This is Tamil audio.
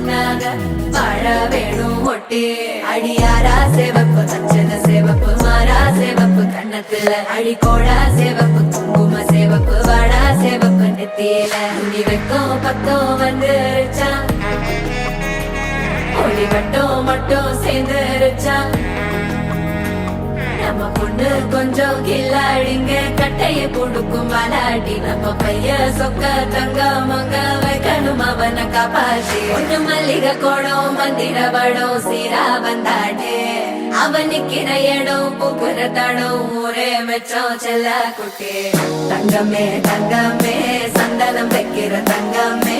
நாங்க வாழ வேணும் ஒட்டி அடியாரா சேவப்பு தச்சன சேவப்பு மாறா சேவப்பு கண்ணத்துல அடிக்கோடா சேவப்பு குங்கும சேவப்பு வாடா சேவப்பு நெத்தியில துணி வைக்கும் பக்கம் வந்துருச்சா ஒளி மட்டும் சேர்ந்துருச்சா நம்ம பொண்ணு கொஞ்சம் கில்லாடிங்க கட்டைய கொடுக்கும் வாலாட்டி நம்ம பைய சொக்க தங்க மங்க வைக்கணும் அவனை காப்பாத்தி ஒண்ணு மல்லிகை கோடம் மந்திர வடம் சீரா வந்தாடே அவன் நிக்கிற இடம் பூக்குற தடம் ஊரே மெச்சம் செல்ல குட்டி தங்கமே தங்கமே சந்தனம் வைக்கிற தங்கமே